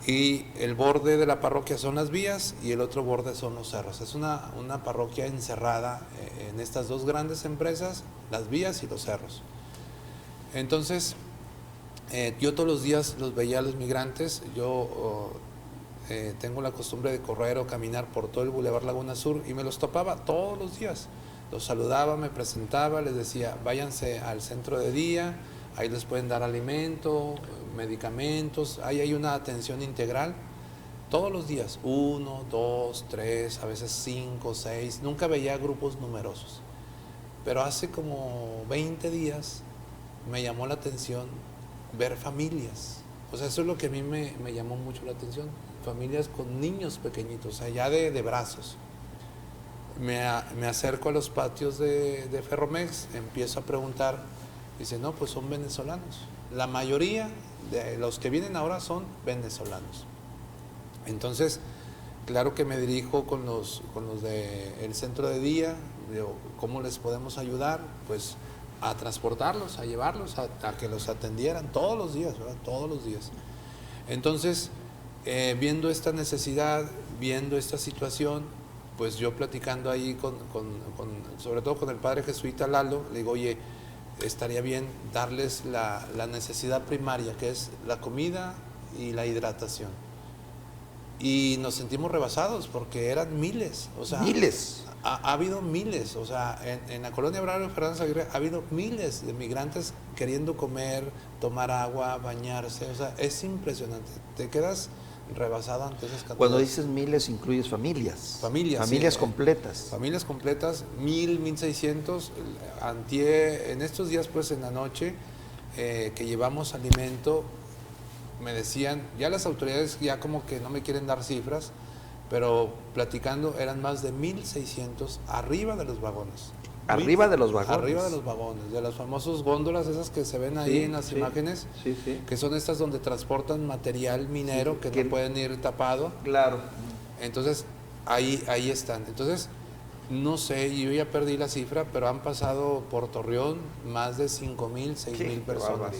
Y el borde de la parroquia son las vías y el otro borde son los cerros. Es una parroquia encerrada en estas dos grandes empresas, las vías y los cerros. Entonces, yo todos los días los veía a los migrantes. Yo tengo la costumbre de correr o caminar por todo el Boulevard Laguna Sur y me los topaba todos los días. Los saludaba, me presentaba, les decía, váyanse al centro de día, ahí les pueden dar alimento, medicamentos, ahí hay una atención integral. Todos los días, 1, 2, 3, a veces 5, 6, nunca veía grupos numerosos. Pero hace como 20 días me llamó la atención ver familias. O sea, eso es lo que a mí me llamó mucho la atención. Familias con niños pequeñitos, allá de brazos. Me acerco a los patios de Ferromex, empiezo a preguntar, dice, no, pues son venezolanos. La mayoría de los que vienen ahora son venezolanos. Entonces, claro que me dirijo con los del centro de día, digo, ¿cómo les podemos ayudar? Pues a transportarlos, a llevarlos, a que los atendieran todos los días, ¿verdad? Todos los días. Entonces, viendo esta necesidad, viendo esta situación, pues yo platicando ahí sobre todo con el padre jesuita Lalo, le digo, oye, estaría bien darles la necesidad primaria, que es la comida y la hidratación. y nos sentimos rebasados porque eran miles, o sea, miles. Ha habido miles, o sea, en la colonia Braulio Fernández Aguirre ha habido miles de migrantes queriendo comer, tomar agua, bañarse, o sea, es impresionante, te quedas rebasado ante esas cantidades. Cuando dices miles, incluyes familias. Familias sí, completas. Familias completas, 1,600. En estos días, pues, en la noche, que llevamos alimento, me decían, ya las autoridades ya como que no me quieren dar cifras, pero platicando eran más de 1,600 arriba de los vagones. Arriba de los vagones. Arriba de los vagones, de las famosas góndolas, esas que se ven ahí en las imágenes, que son estas donde transportan material minero que no pueden ir tapado. Claro. Entonces, ahí están. Entonces, no sé, yo ya perdí la cifra, pero han pasado por Torreón más de 5,000, 6,000 personas.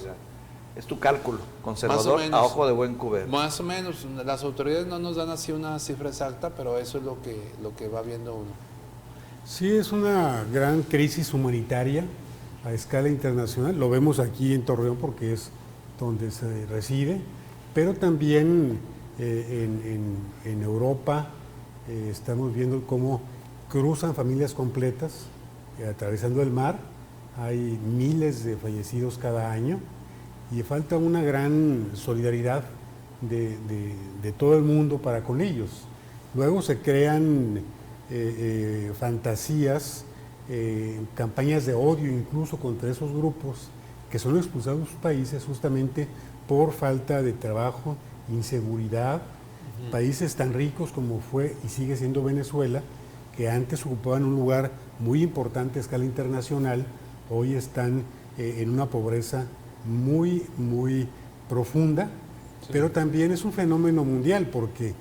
Es tu cálculo, conservador, a ojo de buen cubero. Más o menos, las autoridades no nos dan así una cifra exacta, pero eso es lo que va viendo uno. Sí, es una gran crisis humanitaria a escala internacional. Lo vemos aquí en Torreón porque es donde se reside, pero también en Europa estamos viendo cómo cruzan familias completas atravesando el mar. Hay miles de fallecidos cada año y falta una gran solidaridad de todo el mundo para con ellos. Luego se crean fantasías, campañas de odio incluso contra esos grupos que son expulsados de sus países justamente por falta de trabajo, inseguridad. Países tan ricos como fue y sigue siendo Venezuela, que antes ocupaban un lugar muy importante a escala internacional, hoy están en una pobreza muy, muy profunda, pero también es un fenómeno mundial porque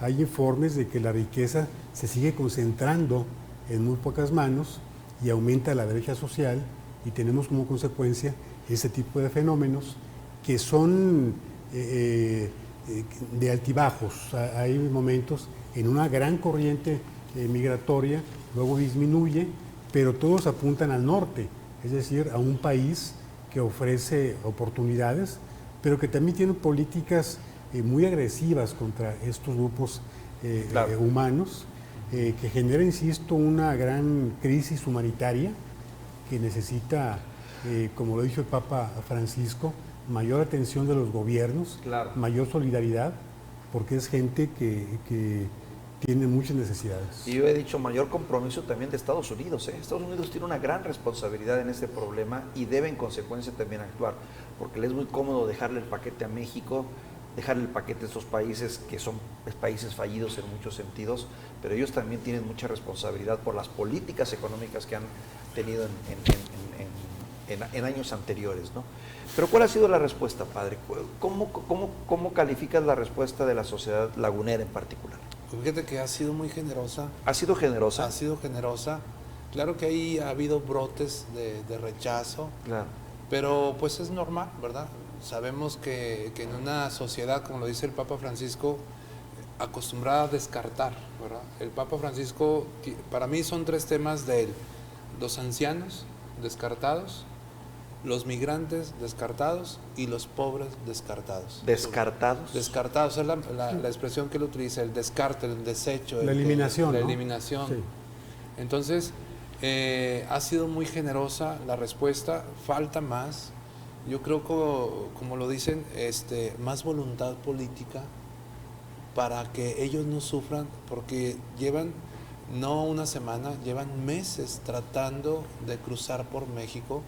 hay informes de que la riqueza se sigue concentrando en muy pocas manos y aumenta la brecha social y tenemos como consecuencia ese tipo de fenómenos que son de altibajos. Hay momentos en una gran corriente migratoria, luego disminuye, pero todos apuntan al norte, es decir, a un país que ofrece oportunidades, pero que también tiene políticas muy agresivas contra estos grupos humanos, que genera, insisto, una gran crisis humanitaria que necesita, como lo dijo el Papa Francisco, mayor atención de los gobiernos, mayor solidaridad, porque es gente que tiene muchas necesidades. Y yo he dicho mayor compromiso también de Estados Unidos. Estados Unidos tiene una gran responsabilidad en este problema y debe en consecuencia también actuar, porque le es muy cómodo dejarle el paquete a México, dejarle el paquete a estos países que son países fallidos en muchos sentidos, pero ellos también tienen mucha responsabilidad por las políticas económicas que han tenido en años anteriores, ¿no? Pero ¿cuál ha sido la respuesta, padre? ¿Cómo calificas la respuesta de la sociedad lagunera en particular? Fíjate que ha sido muy generosa. ¿Ha sido generosa? Ha sido generosa. Claro que ahí ha habido brotes de rechazo, claro, pero pues es normal, ¿verdad? Sabemos que en una sociedad, como lo dice el Papa Francisco, acostumbrada a descartar, ¿verdad? El Papa Francisco, para mí son 3 temas de él: los ancianos descartados, los migrantes descartados y los pobres descartados. ¿Descartados? Descartados, es la expresión que él utiliza, el descarte, el desecho. La eliminación, La ¿no? eliminación. Sí. Entonces, ha sido muy generosa la respuesta, falta más. Yo creo que, como lo dicen, más voluntad política para que ellos no sufran, porque llevan no una semana, llevan meses tratando de cruzar por México.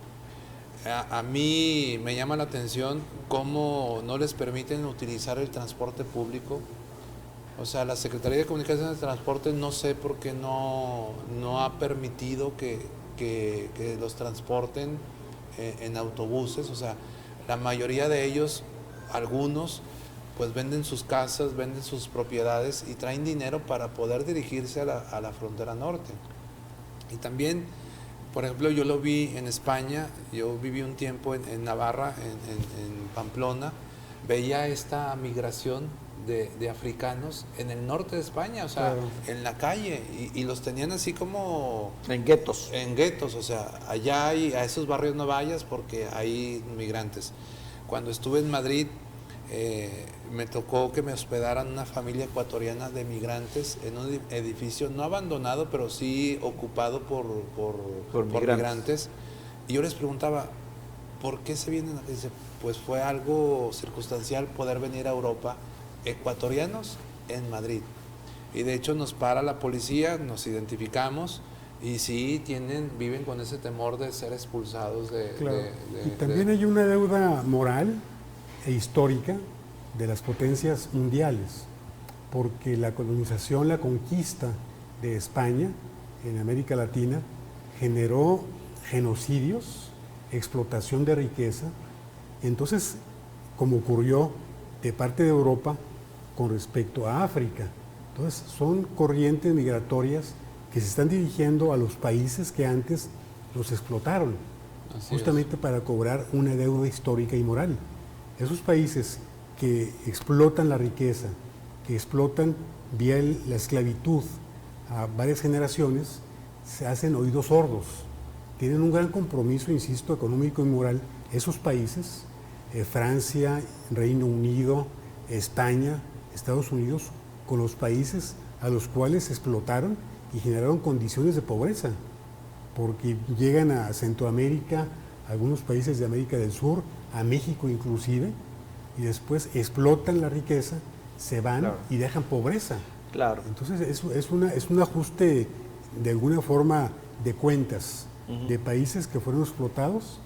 A mí me llama la atención cómo no les permiten utilizar el transporte público. O sea, la Secretaría de Comunicaciones y Transporte no sé por qué no ha permitido que los transporten en autobuses. O sea, la mayoría de ellos, algunos, pues venden sus casas, venden sus propiedades y traen dinero para poder dirigirse a la frontera norte. Y también, por ejemplo, yo lo vi en España, yo viví un tiempo en Navarra, en Pamplona, veía esta migración de africanos en el norte de España, o sea, en la calle, y los tenían así como... En guetos. En guetos, o sea, allá a esos barrios no vayas porque hay migrantes. Cuando estuve en Madrid, me tocó que me hospedaran una familia ecuatoriana de migrantes en un edificio no abandonado, pero sí ocupado por migrantes. Y yo les preguntaba, ¿por qué se vienen? Dice, pues fue algo circunstancial poder venir a Europa, ecuatorianos en Madrid. Y de hecho nos para la policía, nos identificamos y sí viven con ese temor de ser expulsados y también hay una deuda moral e histórica de las potencias mundiales, porque la colonización, la conquista de España en América Latina generó genocidios, explotación de riqueza. Entonces, como ocurrió de parte de Europa con respecto a África, entonces son corrientes migratorias que se están dirigiendo a los países que antes los explotaron, justamente para cobrar una deuda histórica y moral. Esos países que explotan la riqueza, que explotan vía la esclavitud a varias generaciones, se hacen oídos sordos. Tienen un gran compromiso, insisto, económico y moral esos países, Francia, Reino Unido, España, Estados Unidos, con los países a los cuales explotaron y generaron condiciones de pobreza, porque llegan a Centroamérica, a algunos países de América del Sur, a México inclusive, y después explotan la riqueza, se van y dejan pobreza. Claro. Entonces es un ajuste de alguna forma de cuentas de países que fueron explotados,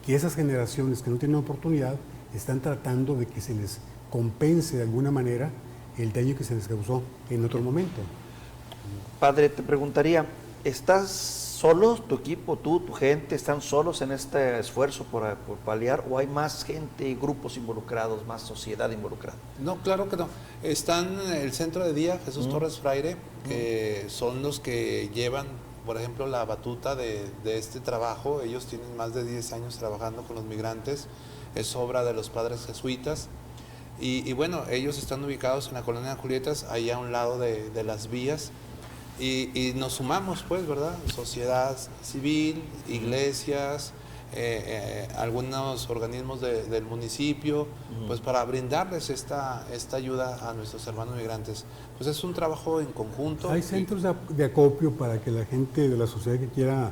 que esas generaciones que no tienen oportunidad están tratando de que se les compense de alguna manera el daño que se les causó en otro momento. Padre, te preguntaría, ¿estás solo, tu equipo, tú, tu gente, están solos en este esfuerzo por paliar o hay más gente y grupos involucrados, más sociedad involucrada? No, claro que no. Están el centro de día, Jesús Torres Fraire, que son los que llevan, por ejemplo, la batuta de este trabajo. Ellos tienen más de 10 años trabajando con los migrantes, es obra de los padres jesuitas. Y bueno, ellos están ubicados en la colonia de Julietas, ahí a un lado de las vías. Y nos sumamos, pues, ¿verdad? Sociedad civil, iglesias, algunos organismos del municipio, pues para brindarles esta ayuda a nuestros hermanos migrantes. Pues es un trabajo en conjunto. Hay centros de acopio para que la gente de la sociedad que quiera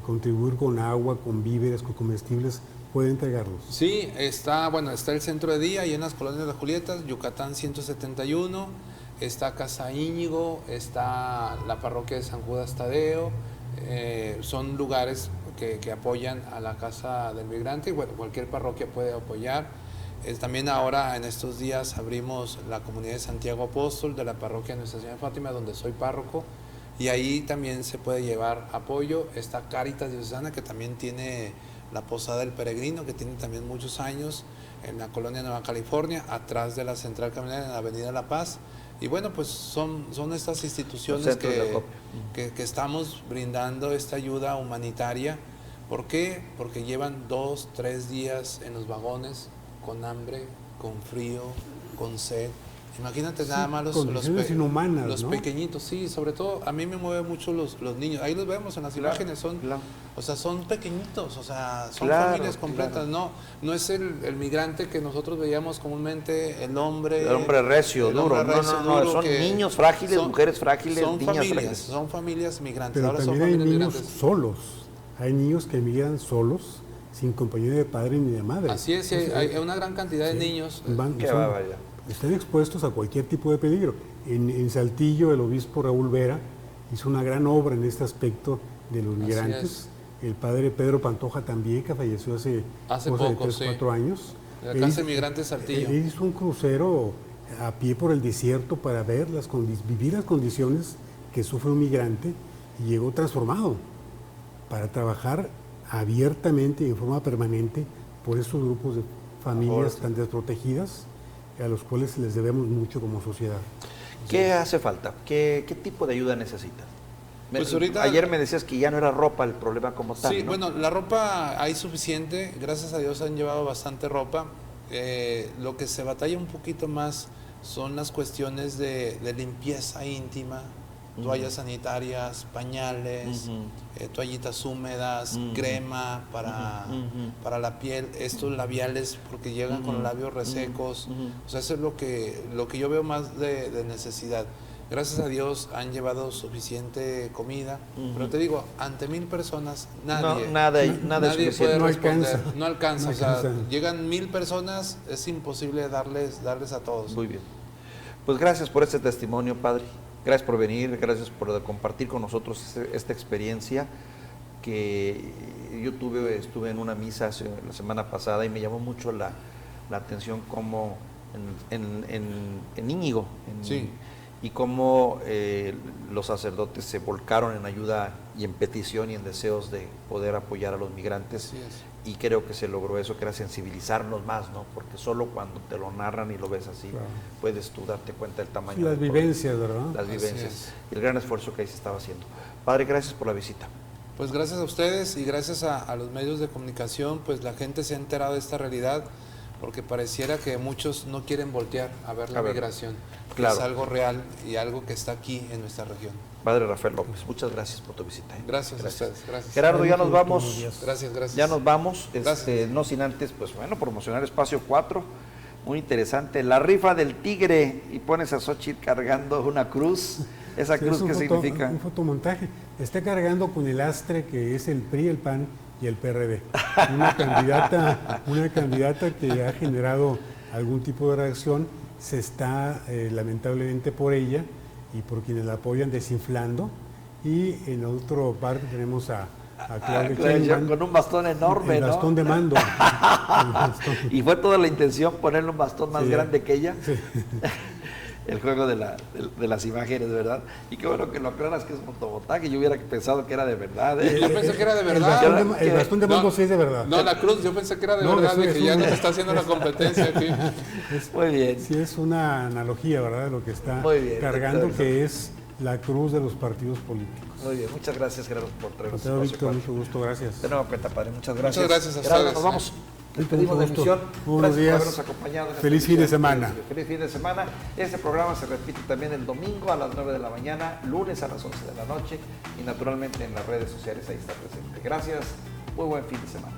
contribuir con agua, con víveres, con comestibles, puede entregarlos. Sí, está el centro de día y en las colonias de Julietas, Yucatán 171, está Casa Íñigo, está la parroquia de San Judas Tadeo, son lugares que apoyan a la Casa del Migrante y bueno, cualquier parroquia puede apoyar. También ahora en estos días abrimos la comunidad de Santiago Apóstol de la parroquia de Nuestra Señora de Fátima, donde soy párroco, y ahí también se puede llevar apoyo. Está Cáritas Diocesana, que también tiene la Posada del Peregrino, que tiene también muchos años en la colonia Nueva California, atrás de la Central Camionera en la Avenida La Paz. Y bueno, pues son estas instituciones que estamos brindando esta ayuda humanitaria. ¿Por qué? Porque llevan 2, 3 días en los vagones, con hambre, con frío, con sed. Imagínate nada más los pequeñinos, sí, sobre todo a mí me mueven mucho los niños. Ahí los vemos en las imágenes, son pequeñitos, o sea, son familias completas. No es el migrante que nosotros veíamos comúnmente, el hombre recio, duro. No, son niños frágiles, mujeres frágiles, niñas frágiles. Son familias migrantes. Pero ahora también son hay familias niños migrantes solos, hay niños que migran solos, sin compañía de padre ni de madre. Así es, hay una gran cantidad de niños. Están expuestos a cualquier tipo de peligro. En Saltillo, el obispo Raúl Vera hizo una gran obra en este aspecto de los migrantes. El padre Pedro Pantoja también, que falleció hace poco, 3 o 4 años. De la Casa de Migrantes Saltillo. Él hizo un crucero a pie por el desierto para ver vivir las condiciones que sufre un migrante y llegó transformado para trabajar abiertamente y en forma permanente por estos grupos de familias tan desprotegidas, a los cuales les debemos mucho como sociedad. ¿Qué hace falta? ¿Qué tipo de ayuda necesitan? Pues ahorita, ayer me decías que ya no era ropa el problema como tal. Sí, ¿no? bueno, la ropa hay suficiente, gracias a Dios han llevado bastante ropa. Lo que se batalla un poquito más son las cuestiones de limpieza íntima, toallas sanitarias, pañales, toallitas húmedas, crema para la piel, estos labiales porque llegan con los labios resecos. O sea, eso es lo que yo veo más de necesidad. Gracias a Dios han llevado suficiente comida, pero te digo, ante 1000 personas nadie puede responder, no alcanza. O sea, llegan 1000 personas, es imposible darles a todos. Muy bien. Pues gracias por este testimonio, padre. Gracias por venir, gracias por compartir con nosotros esta experiencia que yo estuve en una misa la semana pasada y me llamó mucho la atención como en Íñigo, sí, y cómo los sacerdotes se volcaron en ayuda y en petición y en deseos de poder apoyar a los migrantes. Y creo que se logró eso, que era sensibilizarnos más, ¿no? Porque solo cuando te lo narran y lo ves así, puedes tú darte cuenta del tamaño. Las vivencias, ¿verdad? Las vivencias y el gran esfuerzo que ahí se estaba haciendo. Padre, gracias por la visita. Pues gracias a ustedes y gracias a los medios de comunicación, pues la gente se ha enterado de esta realidad, porque pareciera que muchos no quieren voltear a ver la migración. Claro. Es algo real y algo que está aquí en nuestra región. Padre Rafael López, muchas gracias por tu visita. Gracias a ustedes. Gracias. Gerardo, ya nos vamos. Gracias. Ya nos vamos, no sin antes, pues bueno, promocionar Espacio 4, muy interesante. La rifa del tigre, y pones a Xochitl cargando una cruz. ¿Esa cruz qué significa? Un fotomontaje. Está cargando con el astre que es el PRI, el PAN y el PRD. Una candidata que ha generado algún tipo de reacción, se está lamentablemente por ella y por quienes la apoyan desinflando. Y en otro parte tenemos a Claudia Sheinbaum con un bastón enorme, el bastón de mando. Y fue toda la intención ponerle un bastón más grande que ella. Sí. El juego de las imágenes, ¿verdad? Y qué bueno que lo aclaras que es fotomontaje. Yo hubiera pensado que era de verdad. Yo pensé que era de verdad. El bastón de mando sí es de verdad. No, la cruz, yo pensé que era de verdad, de que ya nos está haciendo la competencia aquí. Muy bien. Sí, es una analogía, ¿verdad? De lo que está cargando, que es la cruz de los partidos políticos. Muy bien, muchas gracias, Gerardo, por traernos. Víctor, mucho gusto, gracias. De nuevo cuenta, padre, muchas gracias. Muchas gracias a Gerardo, ustedes. nos vamos. Despedimos de emisión. Buenos días. Por habernos acompañado. Feliz fin de semana. Feliz fin de semana. Este programa se repite también el domingo a las 9 de la mañana, lunes a las 11 de la noche y naturalmente en las redes sociales ahí está presente. Gracias. Muy buen fin de semana.